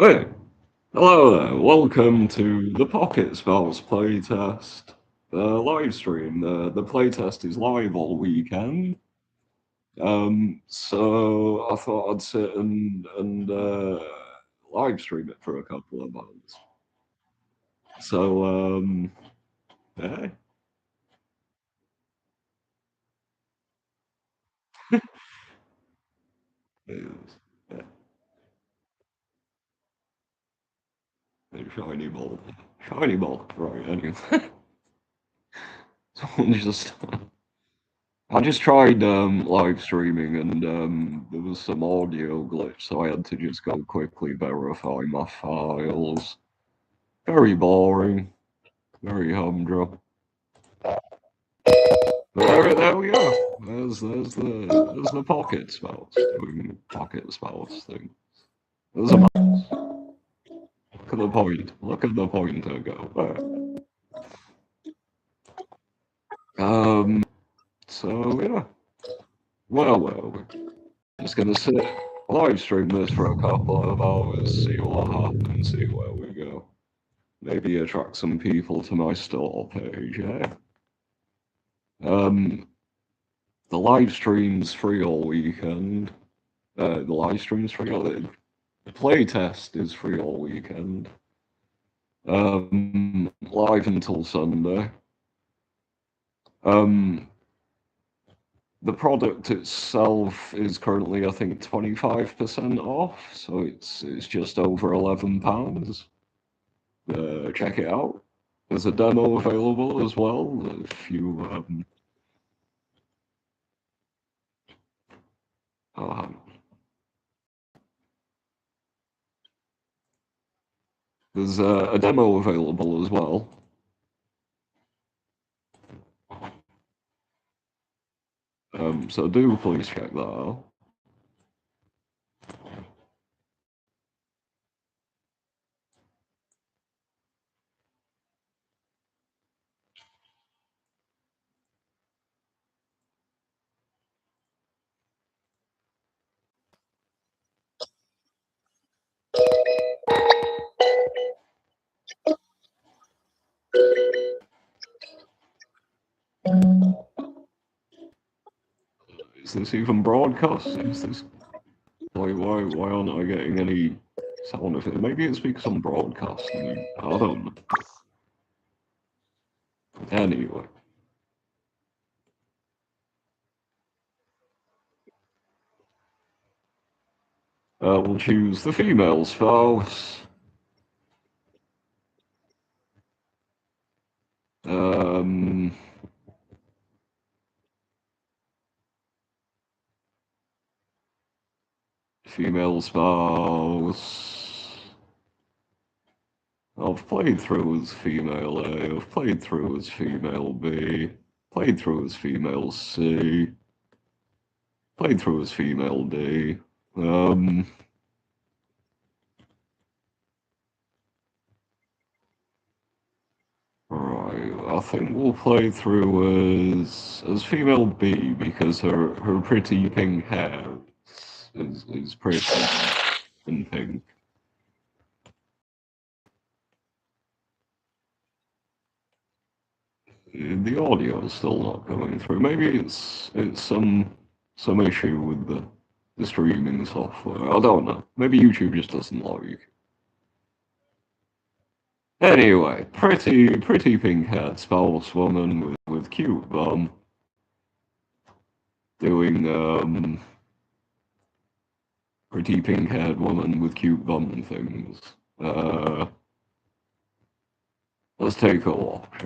Hey, hello there. Welcome to the Pocket Spells playtest live stream. The playtest is live all weekend. So I thought I'd sit and live stream it for a couple of months. So hey, it's, yeah, shiny ball, shiny ball. Right. Anyway, so I just tried live streaming and there was some audio glitch, so I had to just go quickly verify my files. Very boring, very humdrum. But there we are. There's the pocket spells doing pocket spells thing. There's a mouse. Look at the point. Look at the pointer go there. Um. So yeah. Well. Just gonna sit live stream this for a couple of hours, see what happens, see where we go. Maybe attract some people to my store page, eh? Um, the live stream's free all weekend. The live stream's free all the playtest is free all weekend. Live until Sunday. Um, the product itself is currently, I think, 25% off, so it's just over £11. Check it out. There's a demo available as well. If you uh, there's a demo available as well. So do please check that out. Is this even broadcast? Is this why aren't I getting any sound of it? Maybe it's because I'm broadcasting. I don't know. Anyway, we'll choose the female spouse. Um, Female spouse. I've played through as female A, I've played through as female B, played through as female C, played through as female D. Um, right, I think we'll play through as female B because her pretty pink hair is pretty and pink. The audio is still not going through. Maybe it's some issue with the streaming software. I don't know. Maybe YouTube just doesn't like. Anyway, pretty pink-haired spouse woman with cute bum doing pretty pink-haired woman with cute bum things. Uh, let's take a walk.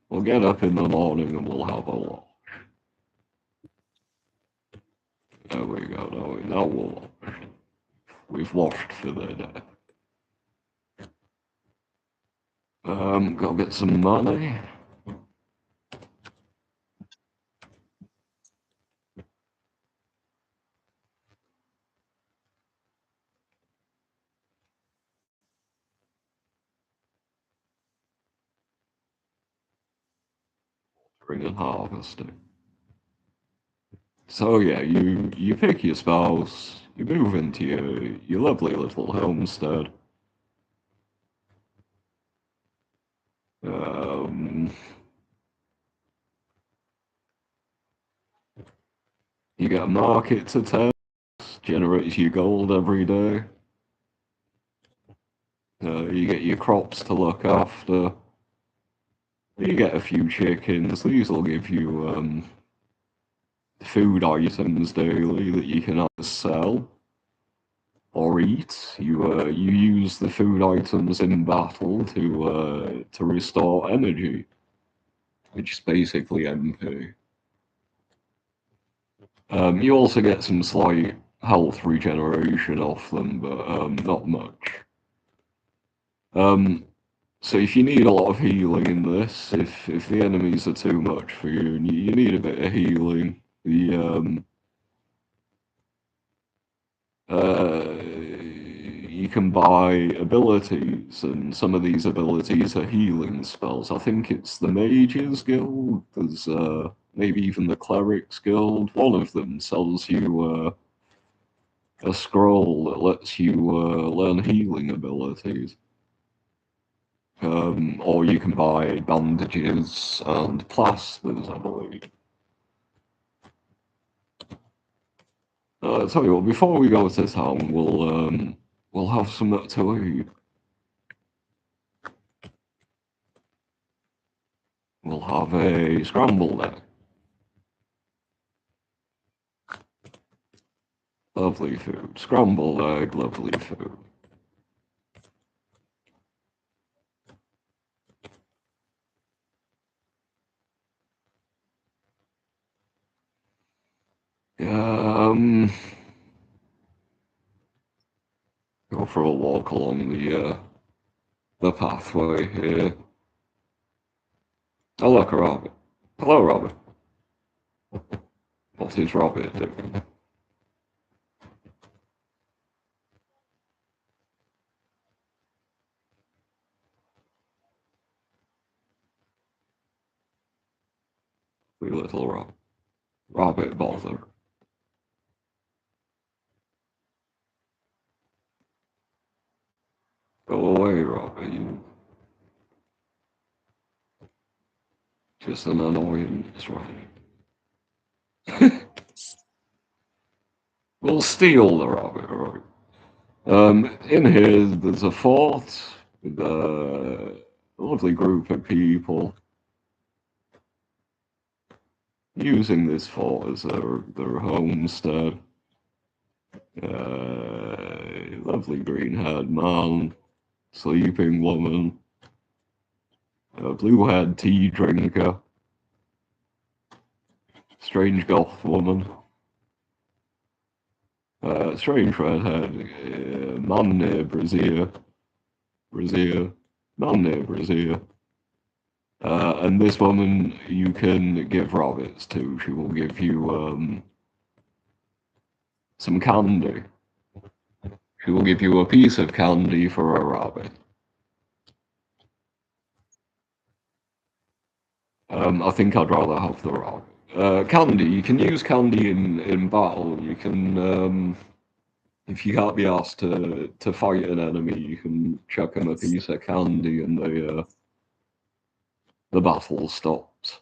We'll get up in the morning and we'll have a walk. There we go. Now we'll wash. We've washed for the day. Go get some money. Bring and harvesting. So yeah, you pick your spouse, you move into your lovely little homestead. You get a market to test, generates you gold every day. You get your crops to look after. You get a few chickens. These will give you food items daily that you can either sell or eat. You use the food items in battle to restore energy, which is basically MP. You also get some slight health regeneration off them, but not much. So if you need a lot of healing in this, if the enemies are too much for you and you need a bit of healing, you can buy abilities, and some of these abilities are healing spells. I think it's the Mages Guild, there's maybe even the Clerics Guild. One of them sells you a scroll that lets you learn healing abilities. Or you can buy bandages and plasters, I believe. I'll tell you what, before we go to town, we'll have something to eat. We'll have a scrambled egg. Lovely food. Scrambled egg, lovely food. Go for a walk along the pathway here. Oh look, a rabbit. Hello, rabbit. What is rabbit doing? Wee little rabbit. Rabbit bother. Go away, rabbit. You just an annoyance, right? We'll steal the rabbit, right? In here, there's a fort with a lovely group of people using this fort as their homestead. Lovely green-haired man, sleeping woman, a blue-haired tea drinker, strange goth woman, strange red-haired man near brazier, man near brazier. And this woman you can give rabbits to. She will give you some candy. She will give you a piece of candy for a rabbit. I think I'd rather have the rabbit. Candy, you can use candy in battle. You can, if you can't be asked to fight an enemy, you can chuck them a piece of candy and the battle stops.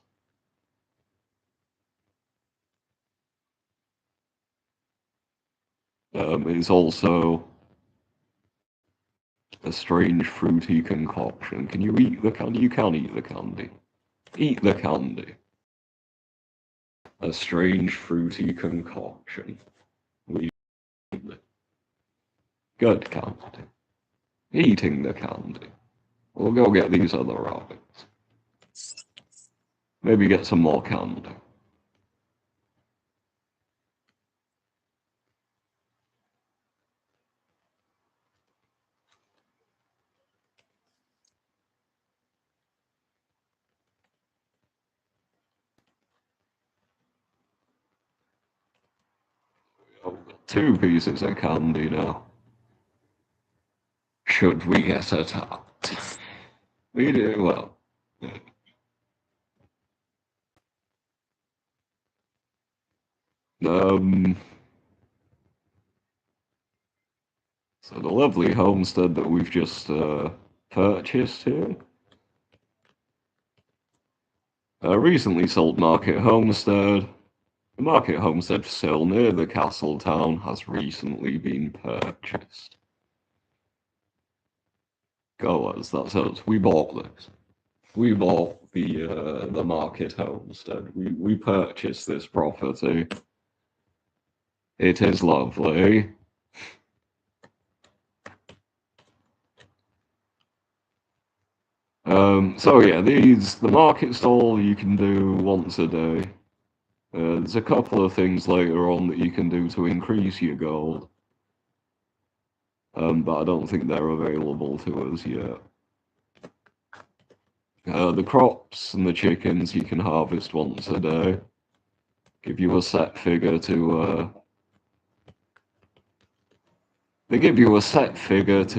It's also a strange fruity concoction. Can you eat the candy? You can eat the candy. Eat the candy. A strange fruity concoction. We good candy. Eating the candy. We'll go get these other rabbits. Maybe get some more candy. Two pieces of candy now. Should we get attacked? We do well. So the lovely homestead that we've just purchased here. Recently sold market homestead. The market homestead for sale near the castle town has recently been purchased. Goers, that's us. We bought this. We bought the market homestead. We purchased this property. It is lovely. So yeah, the market stall you can do once a day. There's a couple of things later on that you can do to increase your gold, but I don't think they're available to us yet. The crops and the chickens you can harvest once a day. Give you a set figure to. They give you a set figure of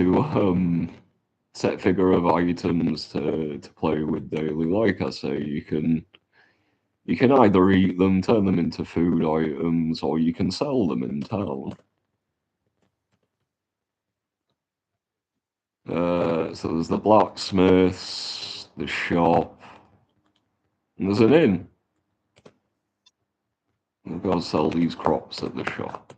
items to play with daily. Like I say, you can either eat them, turn them into food items, or you can sell them in town. So there's the blacksmiths, the shop, and there's an inn. We've got to sell these crops at the shop.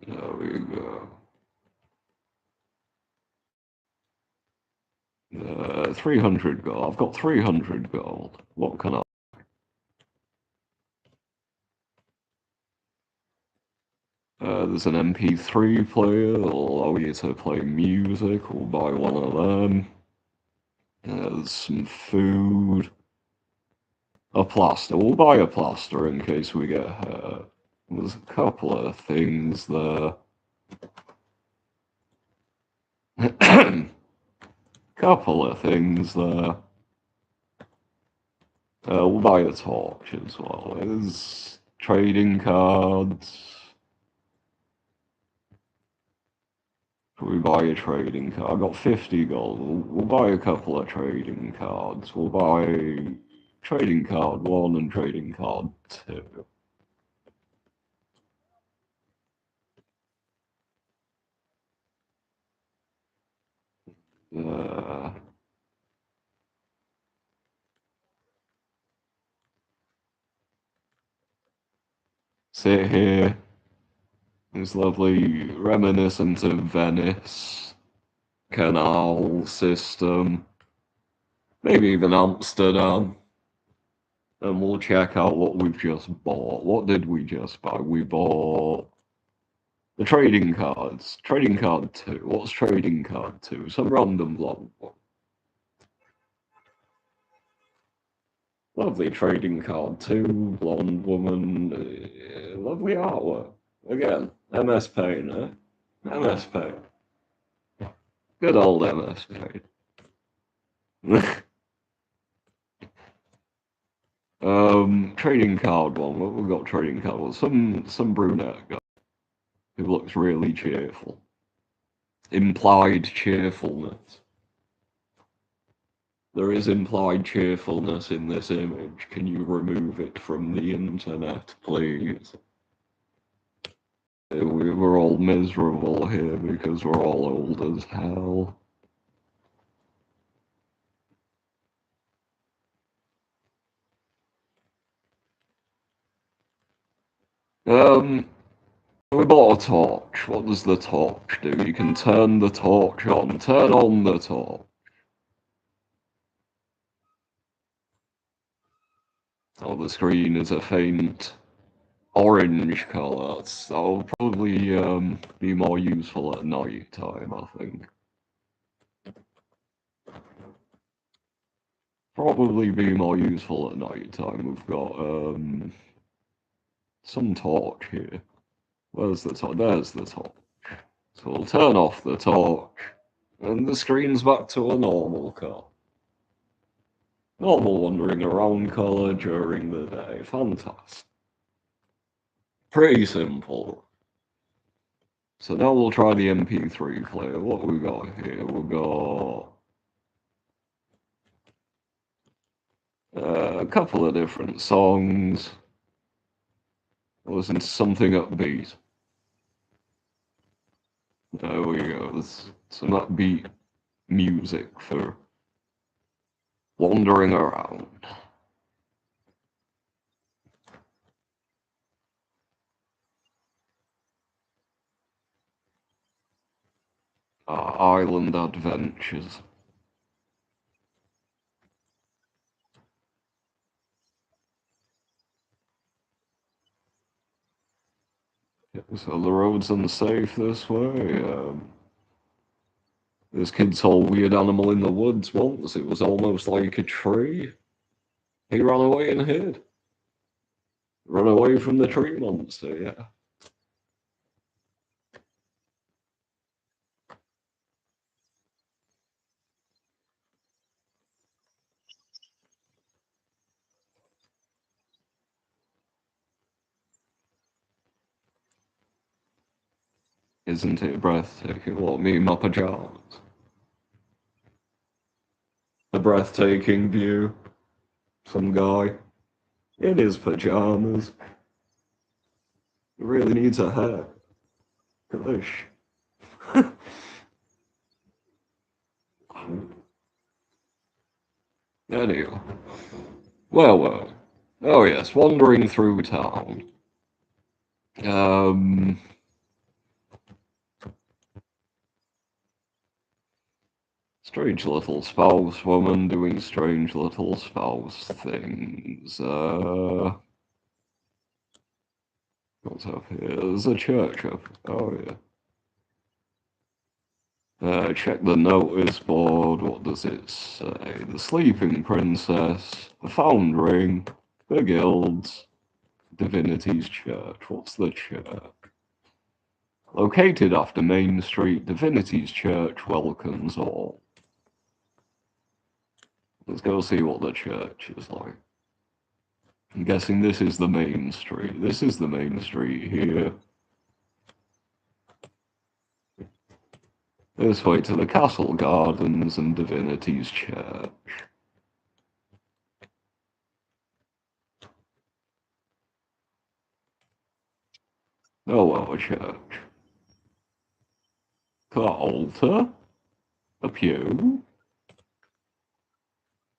There we go. 300 gold. I've got 300 gold. What can I? There's an MP3 player that'll allow you to play music. We'll buy one of them. There's some food. A plaster. We'll buy a plaster in case we get hurt. There's a couple of things there. Couple of things there. We'll buy a torch as well. There's trading cards. Can we buy a trading card? I've got 50 gold. We'll buy a couple of trading cards. We'll buy trading card 1 and trading card 2. Uh, Sit here. It's lovely, reminiscent of Venice, canal system, maybe even Amsterdam. And we'll check out what we've just bought. What did we just buy? We bought the trading cards. Trading card 2. What's trading card 2? Some random blonde one. Lovely trading card 2, blonde woman. Lovely artwork. Again, MS Paint, eh? MS Paint. Good old MS Paint. Trading card one. What we've got trading card one. Some brunette guy who looks really cheerful. Implied cheerfulness. There is implied cheerfulness in this image. Can you remove it from the internet, please? We're all miserable here because we're all old as hell. We bought a torch. What does the torch do? You can turn the torch on. Turn on the torch. Oh, the screen is a faint orange colour. That'll probably be more useful at night time, I think. Probably be more useful at night time. We've got some torch here. Where's the torch? There's the torch. So we'll turn off the torch, and the screen's back to a normal colour. Normal wandering around colour during the day. Fantastic. Pretty simple. So now we'll try the MP3 player. What we got here? We've got a couple of different songs. Listen to something upbeat. There we go. There's some upbeat music for wandering around. Island adventures. So the road's unsafe this way. This kid saw a weird animal in the woods once. It was almost like a tree. He ran away and hid. Run away from the tree monster, yeah. Isn't it breathtaking? What, me in my pajamas? A breathtaking view. Some guy in his pajamas. He really needs a hair. Gosh. Anyway. Well. Oh yes, wandering through town. Um, Strange little spouse woman doing strange little spouse things. What's up here? There's a church up. Oh yeah. Check the notice board. What does it say? The Sleeping Princess, the Found Ring, the Guilds, Divinity's Church. What's the church? Located after Main Street, Divinity's Church welcomes all. Let's go see what the church is like. I'm guessing this is the main street. This is the main street here. This way to the castle gardens and Divinity's Church. Oh well, a church. The altar? A pew?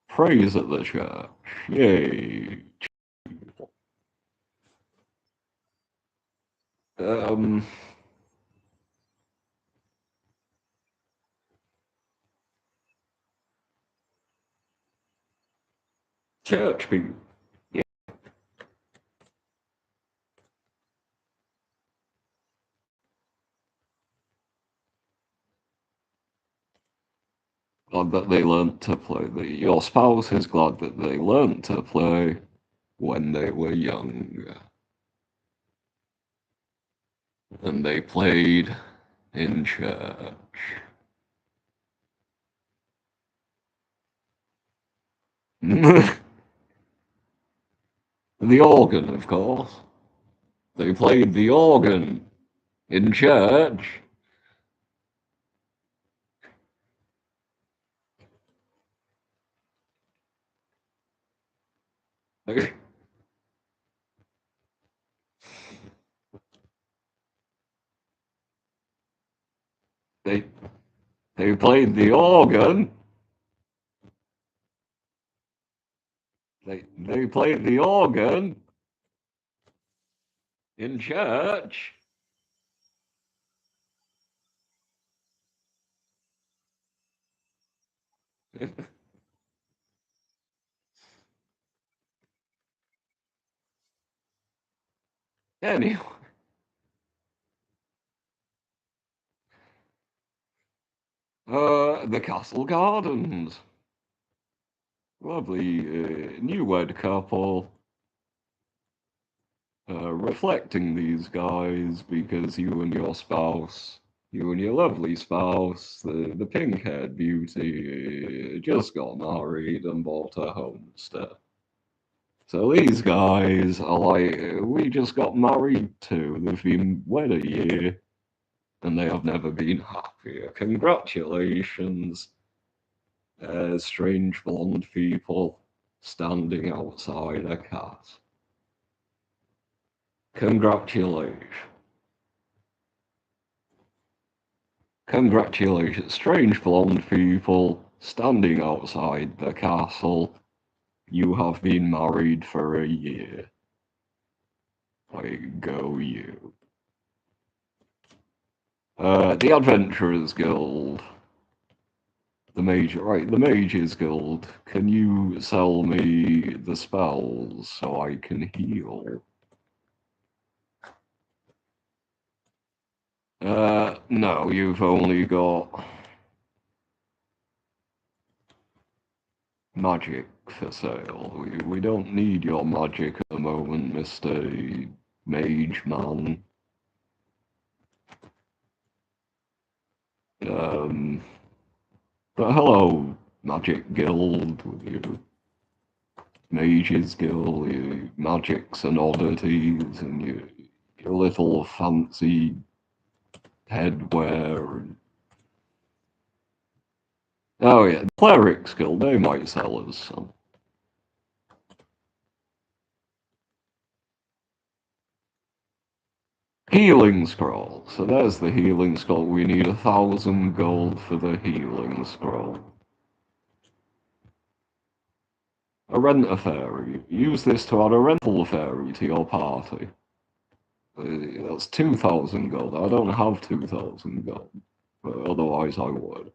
Praise at the church. Yay. Um, Church pew. Yeah. Glad that they learnt to play. Your spouse is glad that they learnt to play when they were young. And they played in church. The organ, of course. They played the organ in church. They, they, they played the organ. They played the organ in church. Anyway, the castle gardens. Lovely newlywed couple reflecting these guys because you and your lovely spouse, the pink-haired beauty, just got married and bought a homestead. So these guys are like, we just got married too. They've been wed a year and they have never been happier. Congratulations, strange blonde people standing outside a cat. Congratulations. Congratulations, strange blonde people standing outside the castle. You have been married for a year. I go you. The Adventurers Guild. The Mages Guild. Can you sell me the spells so I can heal? No, you've only got magic for sale. We don't need your magic at the moment, Mr. Mage Man. But hello, Magic Guild, with your Mages Guild, your magics and oddities, and your little fancy headwear. Oh yeah, the Clerics Guild, they might sell us some. Healing Scroll. So there's the Healing Scroll. We need 1,000 gold for the Healing Scroll. A Renter Fairy. Use this to add a Rental Fairy to your party. That's 2,000 gold. I don't have 2,000 gold, but otherwise I would.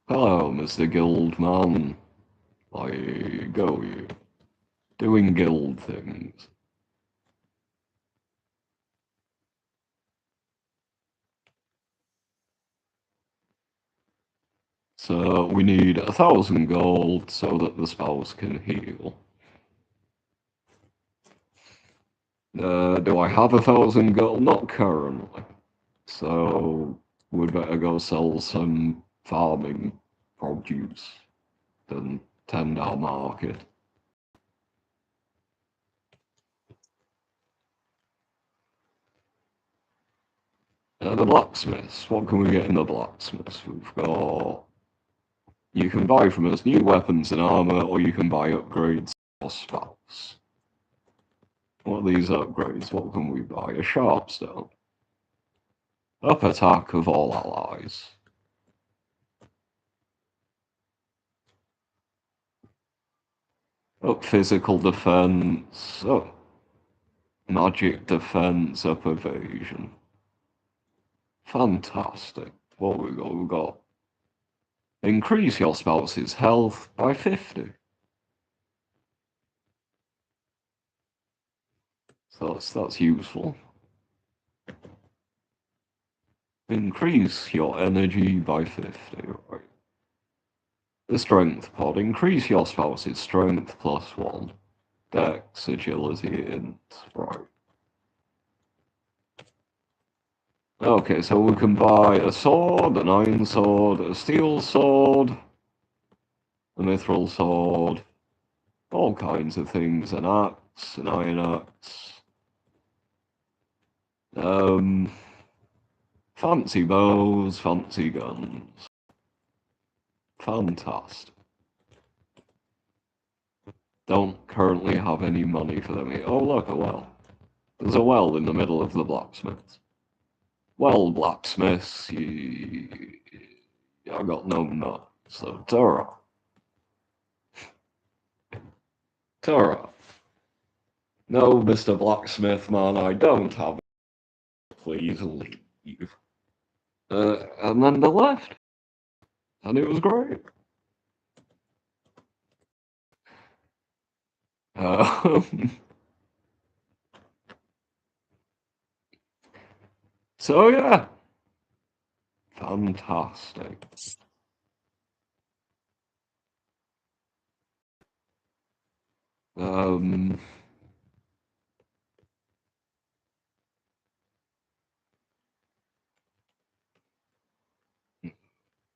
Hello, Mr. Guildman. I go you. Doing guild things. So we need 1,000 gold so that the spells can heal. Do I have 1,000 gold? Not currently. So we'd better go sell some farming produce than tend our market. The blacksmiths. What can we get in the blacksmiths? We've got. You can buy from us new weapons and armor, or you can buy upgrades or spells. What are these upgrades? What can we buy? A sharpstone. Up attack of all allies. Up physical defense. Up magic defense. Up evasion. Fantastic. What we got? We got increase your spouse's health by 50. So that's useful. Increase your energy by 50, right? The strength pod. Increase your spouse's strength +1. Dex, agility, int, right. Okay, so we can buy a sword, an iron sword, a steel sword, a mithril sword, all kinds of things, an axe, an iron axe. Fancy bows, fancy guns. Fantastic. Don't currently have any money for them. Oh, look, a well. There's a well in the middle of the blacksmiths. Well, blacksmiths, I got no nut, so Tara. Tara. No, Mr. Blacksmith Man, I don't have it. Please leave. And then they left. And it was great. So yeah. Fantastic.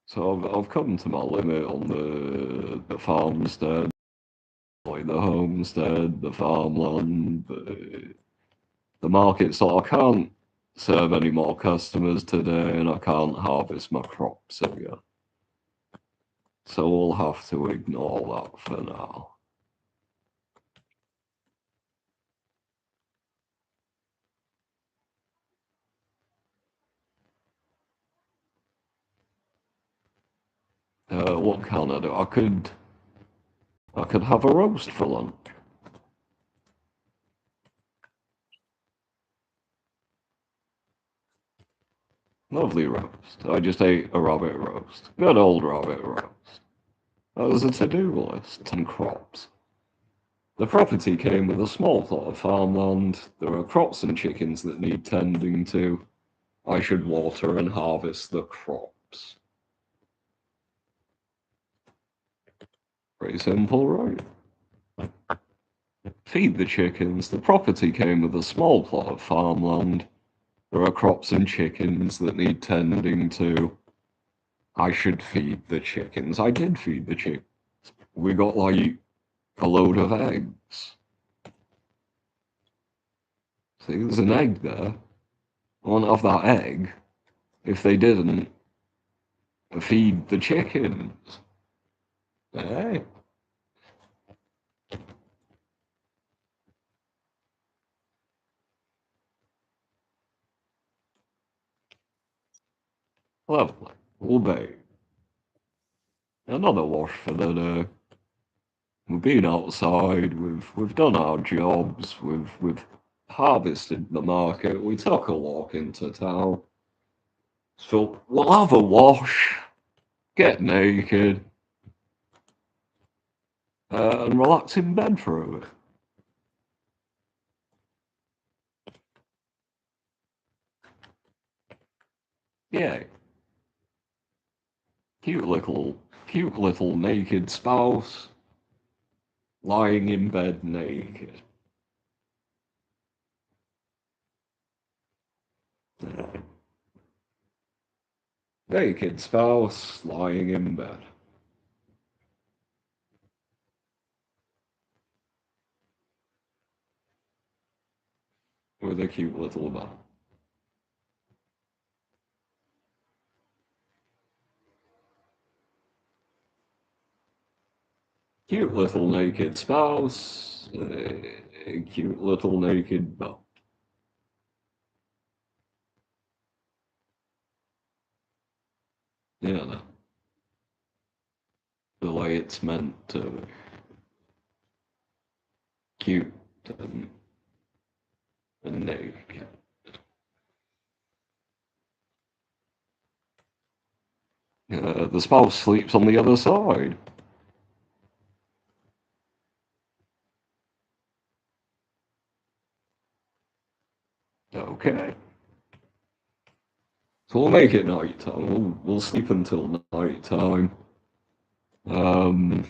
So I've come to my limit on the farmstead, like the homestead, the farmland, the market. So I can't serve any more customers today, and I can't harvest my crops again. So we'll have to ignore that for now. What can I do? I could have a roast for lunch. Lovely roast. I just ate a rabbit roast. Good old rabbit roast. There's a to-do list and crops. The property came with a small plot of farmland. There are crops and chickens that need tending to. I should water and harvest the crops. Pretty simple, right? Feed the chickens. The property came with a small plot of farmland. There are crops and chickens that need tending to. I should feed the chickens. I did feed the chickens. We got like a load of eggs. See, there's an egg there. I want of that egg if they didn't feed the chickens. Hey, lovely. We'll be another wash for the day. We've been outside. We've done our jobs. We've harvested the market. We took a walk into town. So we'll have a wash, get naked, and relax in bed for a bit. Yeah, cute little naked spouse lying in bed naked. Uh, Naked spouse lying in bed with a cute little bed. Cute little naked spouse, cute little naked bed. Yeah, no, the way it's meant to be. Cute and, and naked. The spouse sleeps on the other side. Okay. So we'll make it night time. We'll sleep until night time. Um,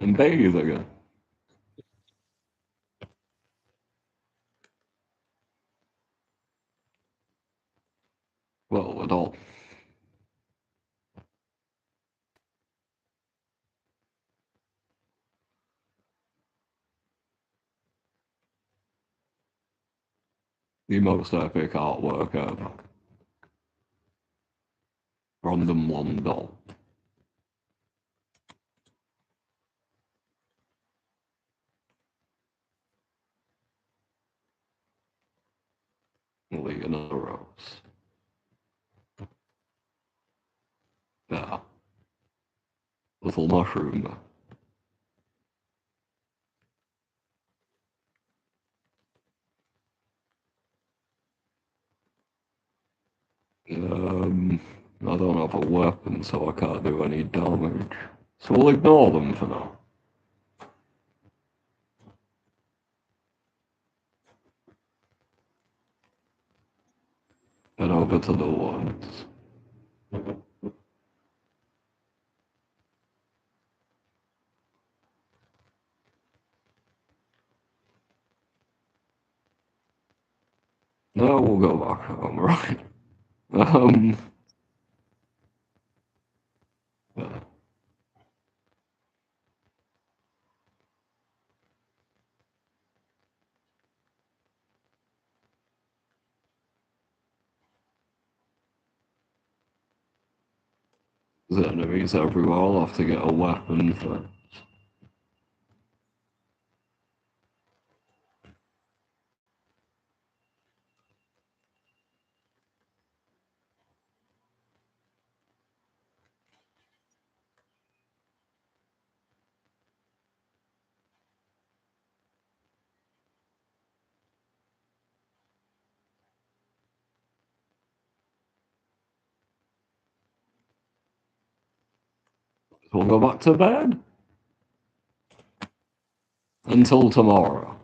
and bathe again. Well, at all. The most epic artwork ever. Random London. Leonardo Rose. Yeah. Little mushroom. I don't have a weapon, so I can't do any damage. So we'll ignore them for now. Head over to the woods. No, we'll go back home, right? Um, yeah. There's enemies everywhere. I'll have to get a weapon for. We'll go back to bed. Until tomorrow.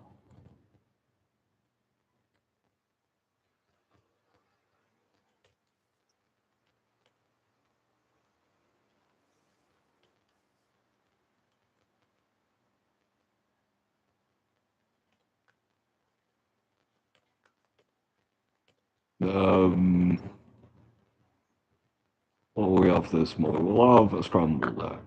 Um, what will we have this morning? We'll have a scrambled egg.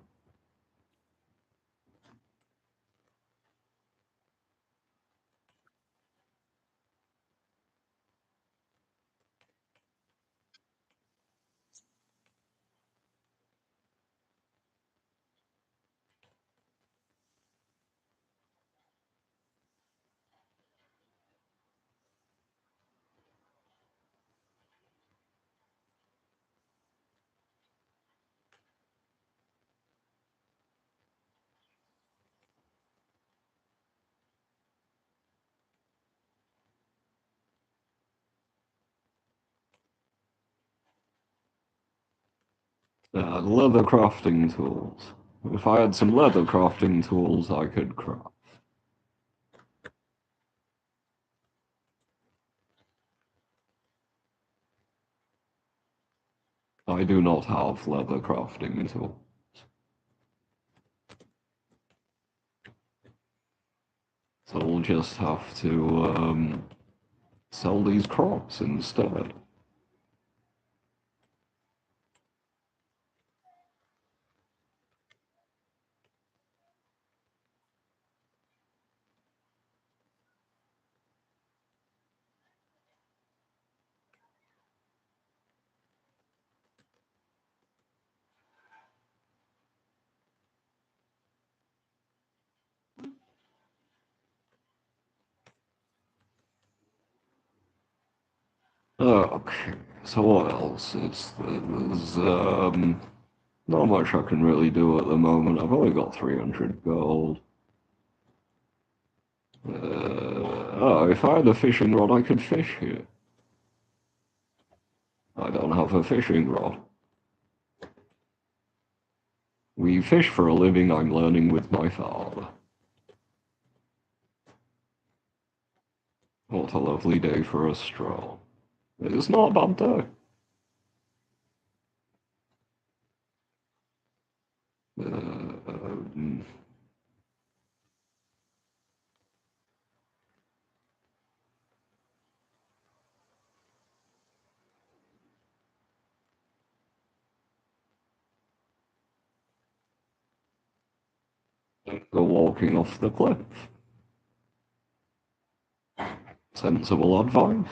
Leather crafting tools. If I had some leather crafting tools, I could craft. I do not have leather crafting tools. So we'll just have to sell these crops instead. Okay, so what else is there? There's not much I can really do at the moment. I've only got 300 gold. Oh, if I had a fishing rod, I could fish here. I don't have a fishing rod. We fish for a living, I'm learning with my father. What a lovely day for a stroll. It's not a bad day. Um, Go walking off the cliff. Sensible advice.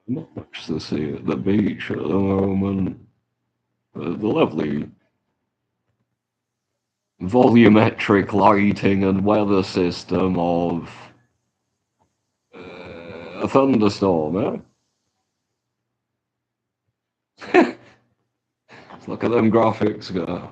Not much to see at the beach at the moment. The lovely volumetric lighting and weather system of a thunderstorm, eh? Look at them graphics go.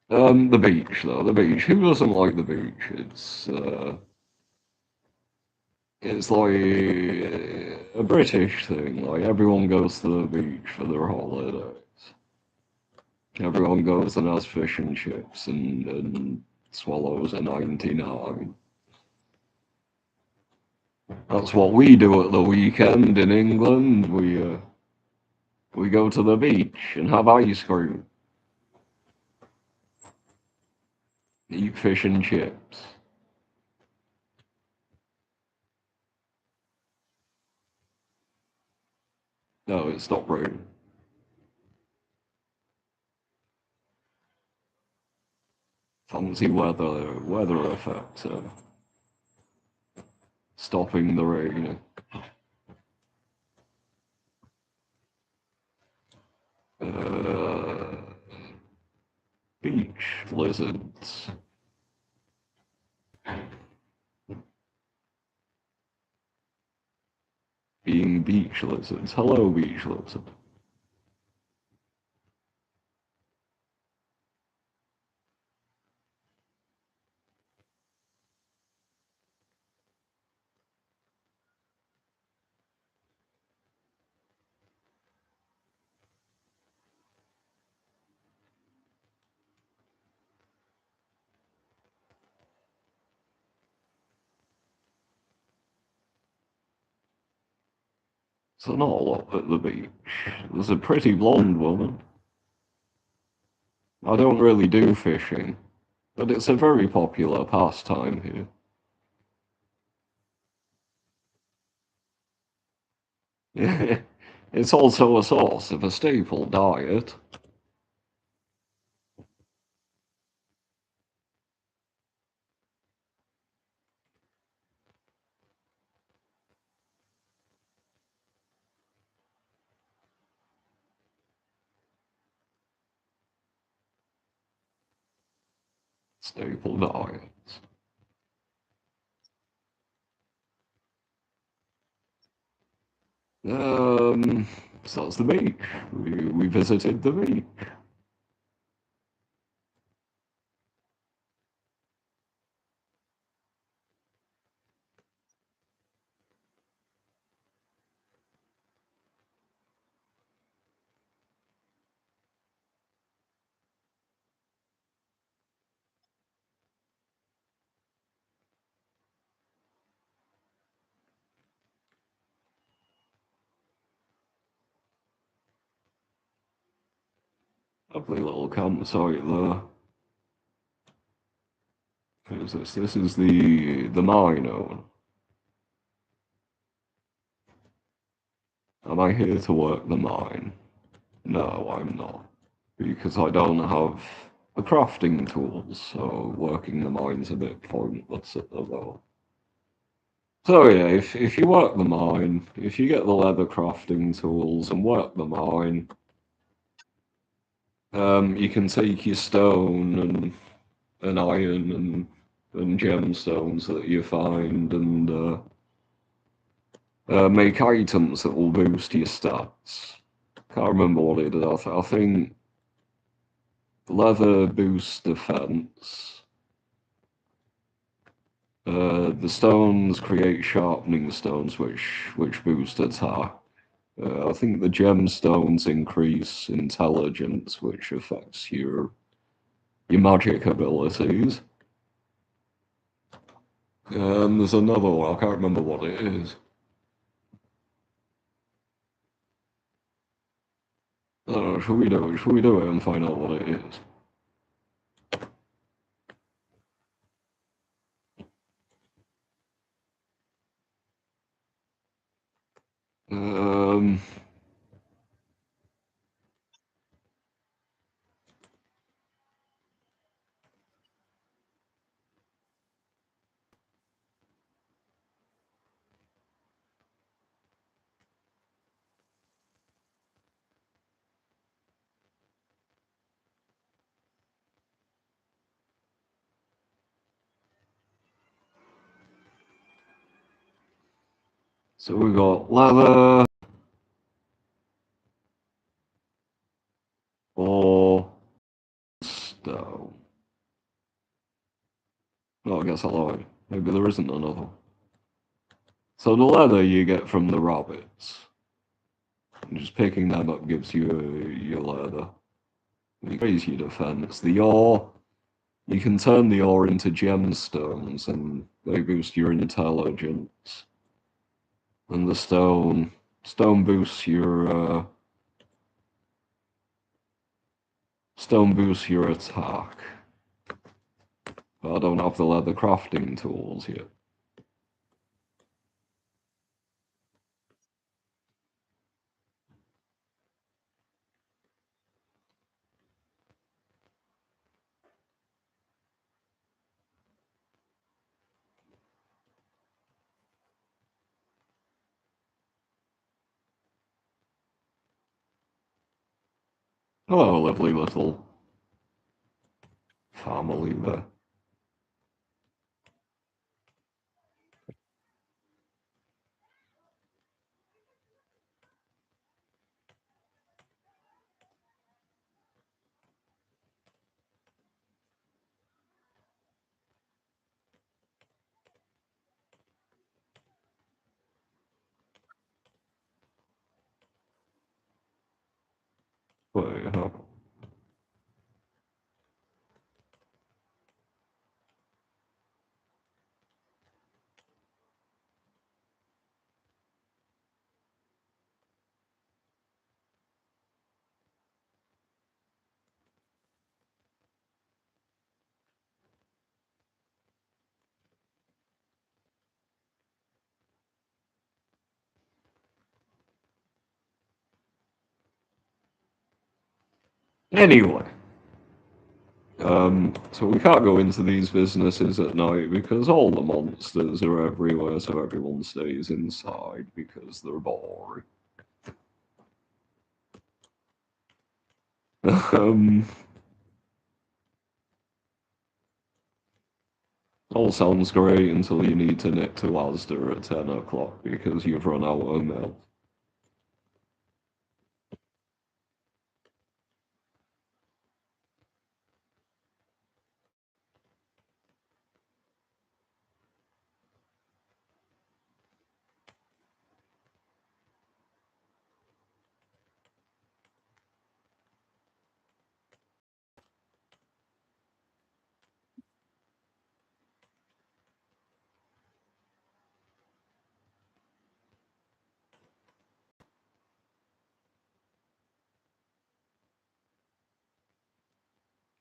The beach, though, the beach. Who doesn't like the beach? It's like a British thing. Like everyone goes to the beach for their holidays. Everyone goes and has fish and chips and swallows a 99. That's what we do at the weekend in England. We go to the beach and have ice cream, eat fish and chips. No, it's not raining. Fancy weather effect, stopping the rain. Uh, beach lizards. Being beach lizards. Hello, beach lizard. So not a lot at the beach. There's a pretty blonde woman. I don't really do fishing, but it's a very popular pastime here. It's also a source of a staple diet. Staple diets. Um, so that's the beach. We visited the beach. Lovely little campsite there. Who's this? This is the mine owner. Am I here to work the mine? No, I'm not. Because I don't have the crafting tools, so working the mine's a bit pointless at the moment. So yeah, if you work the mine, if you get the leather crafting tools and work the mine, you can take your stone and iron and gemstones that you find and make items that will boost your stats. Can't remember what it is. I think leather boosts defense. The stones create sharpening stones, which boost attack. I think the gemstones increase intelligence, which affects your magic abilities. And there's another one, I can't remember what it is. I don't know, should we do it? Should we do it and find out what it is? Um, so we got leather or stone. No, I guess I lied. Maybe there isn't another. So the leather you get from the rabbits. And just picking them up gives you your leather. You raise your defense. The ore, you can turn the ore into gemstones and they boost your intelligence. And the stone boosts your attack. But I don't have the leather crafting tools yet. Hello, lovely little family there. Wait, huh? Anyway, so we can't go into these businesses at night because all the monsters are everywhere, so everyone stays inside because they're bored. Um, all sounds great until you need to nip to Asda at 10 o'clock because you've run out of milk.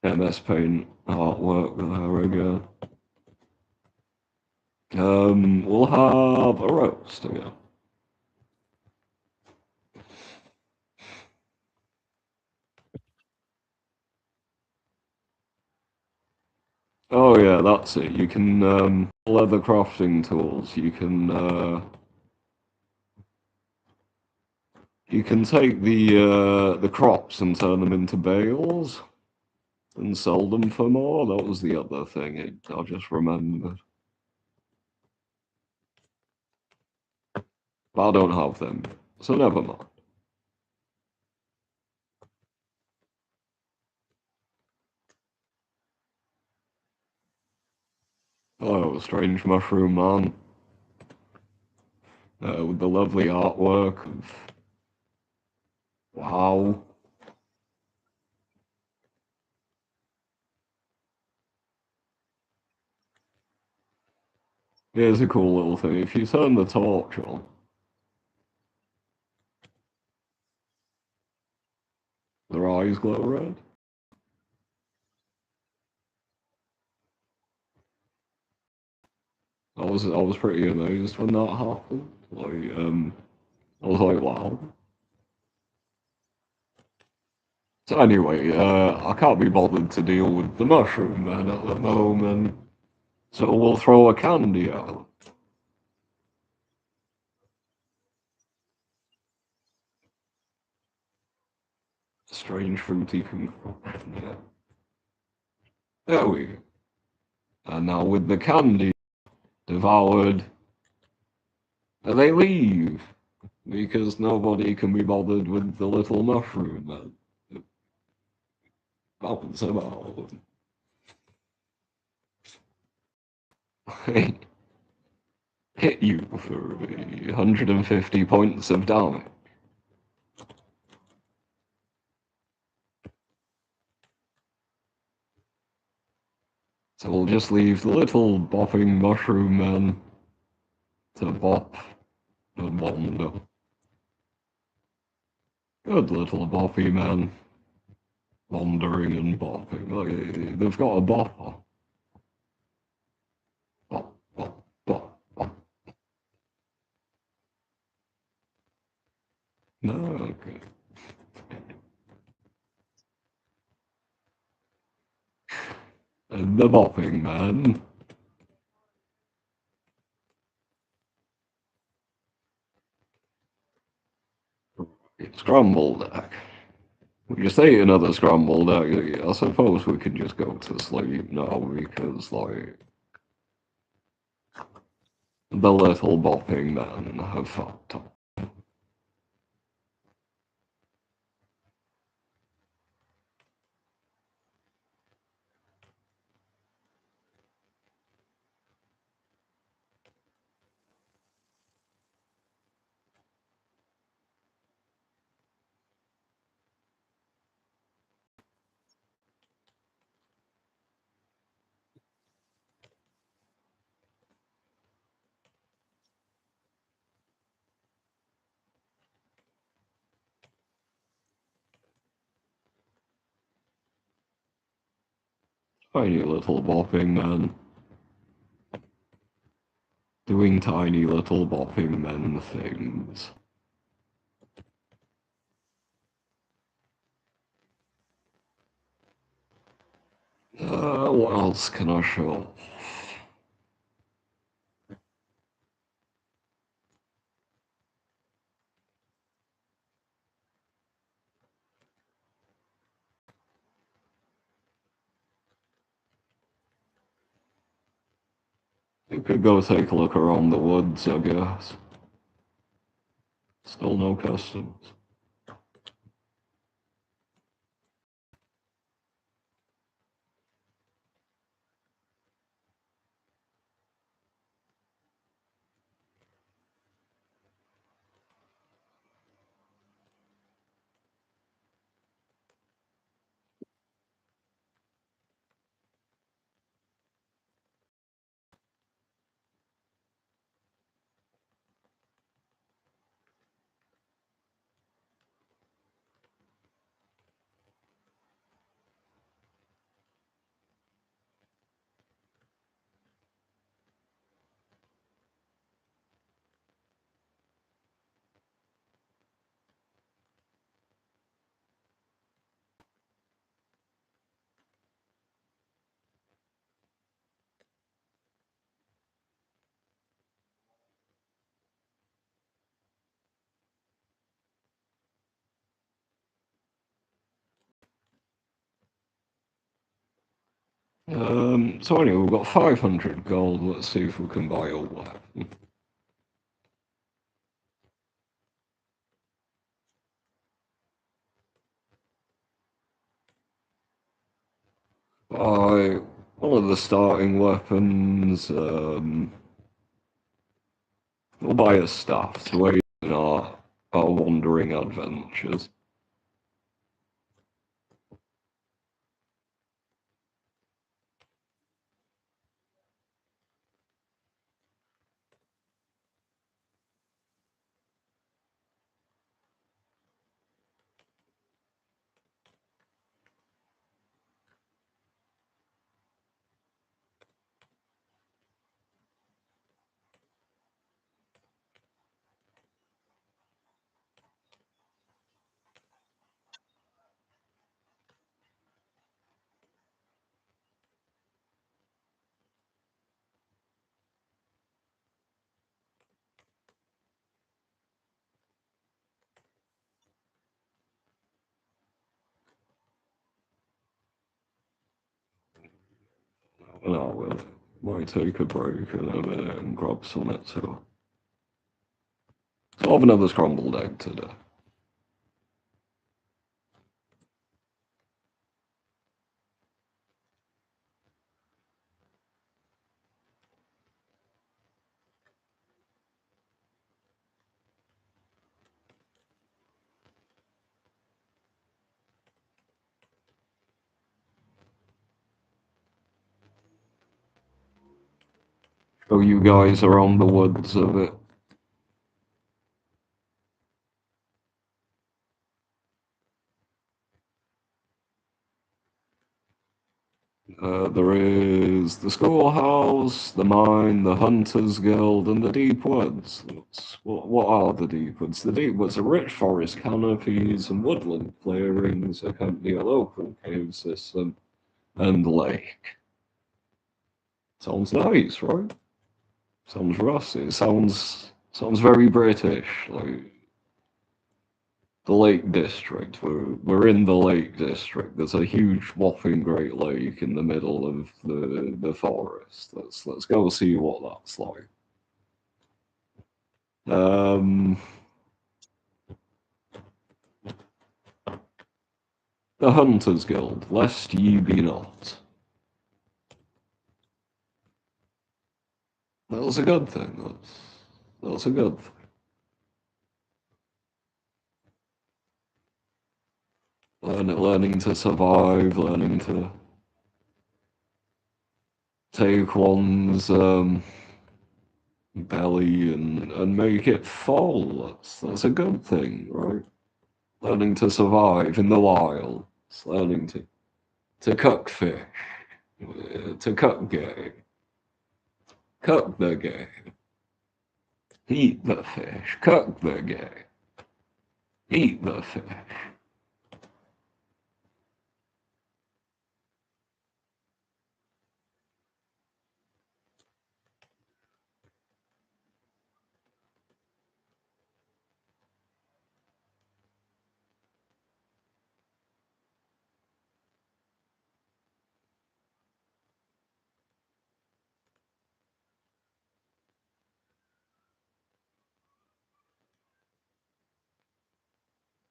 MS Paint artwork there again. We'll have a roast again. Oh yeah, that's it. You can leather crafting tools. You can take the crops and turn them into bales and sell them for more. That was the other thing. I just remembered. But I don't have them, so never mind. Oh, strange mushroom man with the lovely artwork. Wow, here's a cool little thing. If you turn the torch on, their eyes glow red. I was pretty amazed when that happened. I was like, wow. So anyway, I can't be bothered to deal with the mushroom man at the moment, so we'll throw a candy out. Strange fruity concoction. Yeah. There we go. And now with the candy devoured, they leave because nobody can be bothered with the little mushroom that bounce about. Hit you for 150 points of damage. So we'll just leave the little bopping mushroom man to bop and wander. Good little boppy man, wandering and bopping. Look, they've got a bopper. Bop, bop, bop, bop. No, okay. And the bopping man. It's crumbled. We just ate another scrambled egg. I suppose we could just go to sleep now because, like, the little bopping men have fucked up. Tiny little bopping men. Doing tiny little bopping men things. What else can I show? You could go take a look around the woods, I guess. Still no customers. So anyway, we've got 500 gold. Let's see if we can buy a weapon. Buy one of the starting weapons. We'll buy a staff to aid in our wandering adventures. No, we'll might take a break in a minute and grab something too. So I'll have another scrambled egg today. Show you guys around the woods of it. There is the schoolhouse, the mine, the hunters guild, and the deep woods. What are the deep woods? The deep woods are rich forest canopies and woodland clearings accompany a local cave system and lake. Sounds nice, right? Sounds rusty. Sounds very British. Like the Lake District. We're in the Lake District. There's a huge whopping Great Lake in the middle of the forest. Let's go see what that's like. Um, the Hunters Guild, lest ye be not. That was a good thing. That's a good thing. Learning to survive, learning to take one's belly and make it full. That's a good thing, right? Learning to survive in the wild. It's learning to cook fish, to cook game, cook the game, eat the fish, cook the game, eat the fish.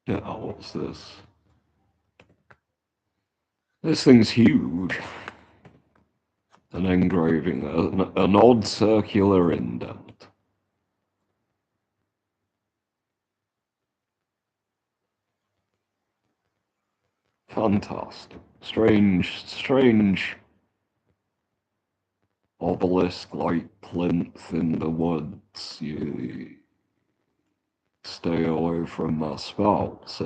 Yeah, what's this? This thing's huge. An engraving, an odd circular indent. Fantastic. Strange obelisk like plinth in the woods. You stay away from my spots.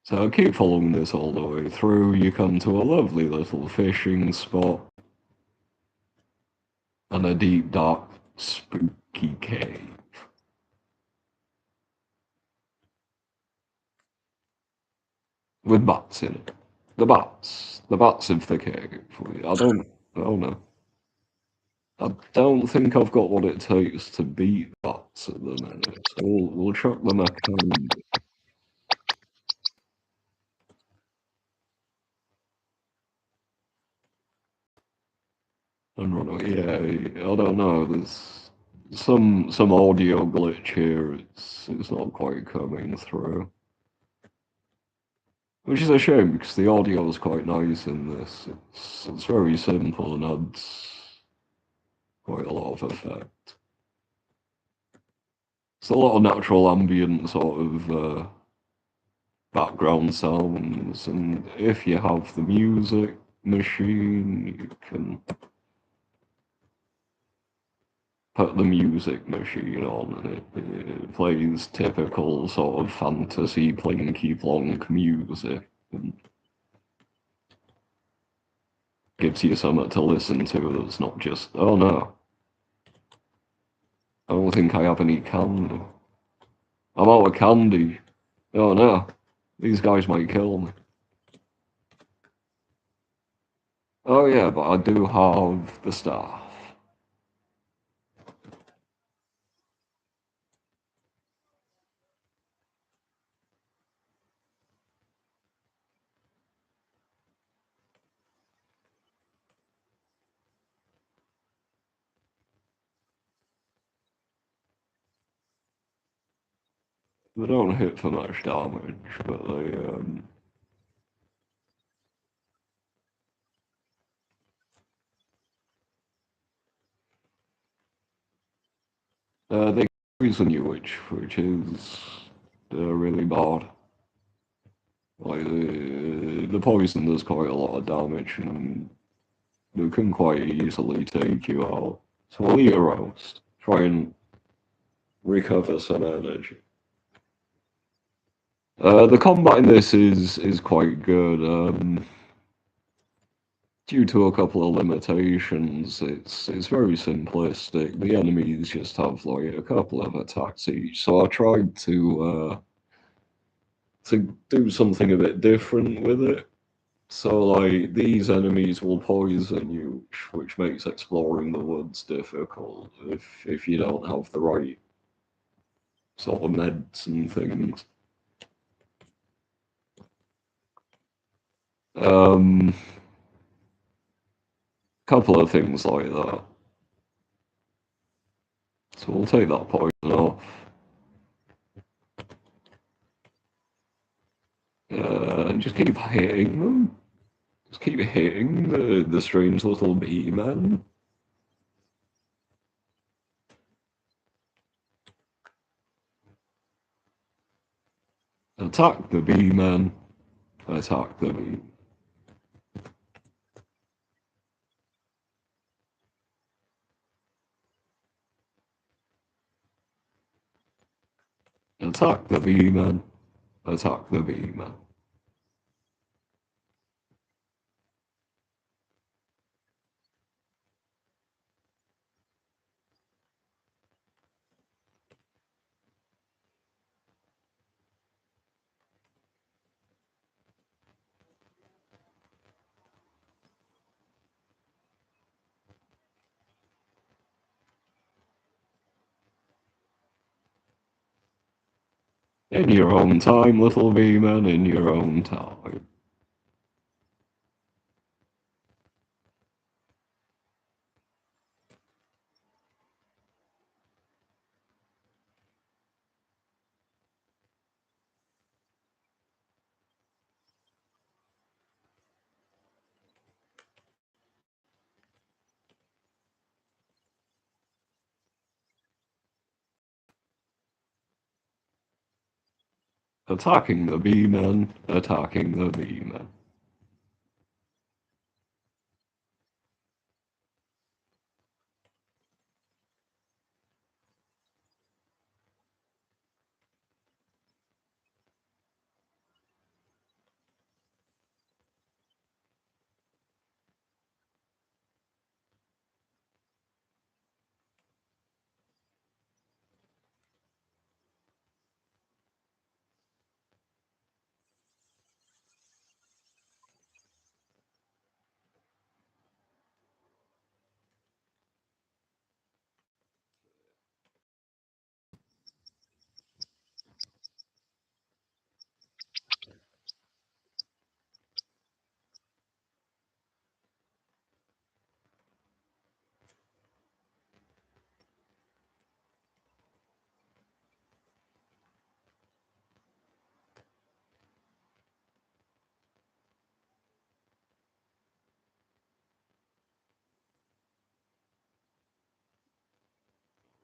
So keep following this all the way through. You come to a lovely little fishing spot and a deep, dark, spooky cave. With bats in it. The bats of the cave. I don't know. I don't think I've got what it takes to beat bats at the minute. So we'll chuck them a can. And run away. Yeah, I don't know. There's some audio glitch here. It's not quite coming through, which is a shame because the audio is quite nice in this. It's very simple and adds quite a lot of effect. It's a lot of natural ambient sort of background sounds, and if you have the music machine, you can put the music machine on and it plays typical sort of fantasy plinky plonk music and gives you something to listen to that's not just, oh no, I don't think I have any candy. I'm out of candy. Oh no, these guys might kill me. Oh yeah, but I do have the staff. They don't hit for much damage, but they poison you, which is really bad. Like the poison does quite a lot of damage, and they can quite easily take you out. So we'll eat a roast. Try and recover some energy. The combat in this is quite good. Due to a couple of limitations, it's very simplistic. The enemies just have like a couple of attacks each. So I tried to do something a bit different with it. So, like, these enemies will poison you, which makes exploring the woods difficult if you don't have the right sort of meds and things. Um, Couple of things like that. So we'll take that poison off. And just keep hitting them. Just keep hitting the strange little bee men. Attack the bee men. Attack the bee. Attack the bee men. Attack the bee men. In your own time, little bee man, in your own time. Attacking the bee men. Attacking the bee men.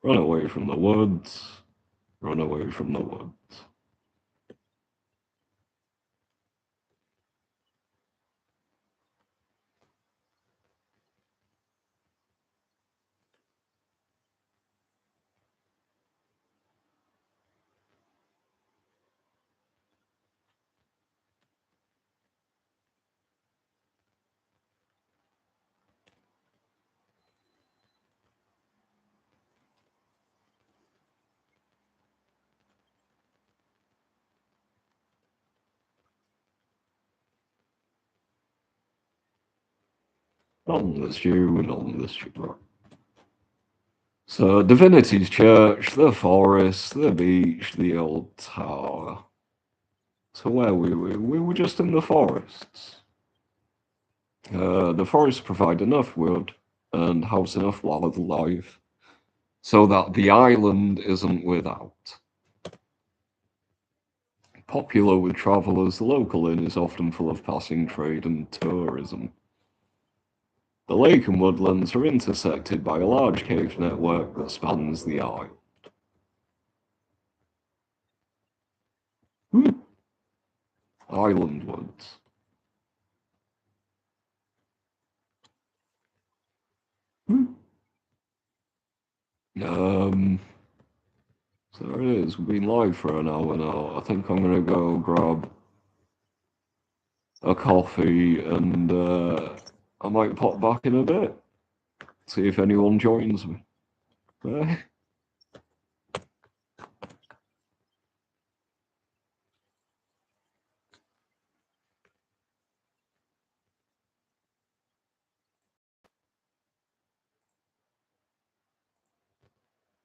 Run away from the woods. Run away from the woods. On the stew and on the stew. So, Divinity's Church, the forest, the beach, the old tower. So where were we? We were just in the forests. The forests provide enough wood and house enough wildlife so that the island isn't without. Popular with travellers, the local inn is often full of passing trade and tourism. The lake and woodlands are intersected by a large cave network that spans the island. Hmm. Island woods. Hmm. Um, so there it is. We've been live for an hour now. I think I'm gonna go grab a coffee and I might pop back in a bit. See if anyone joins me.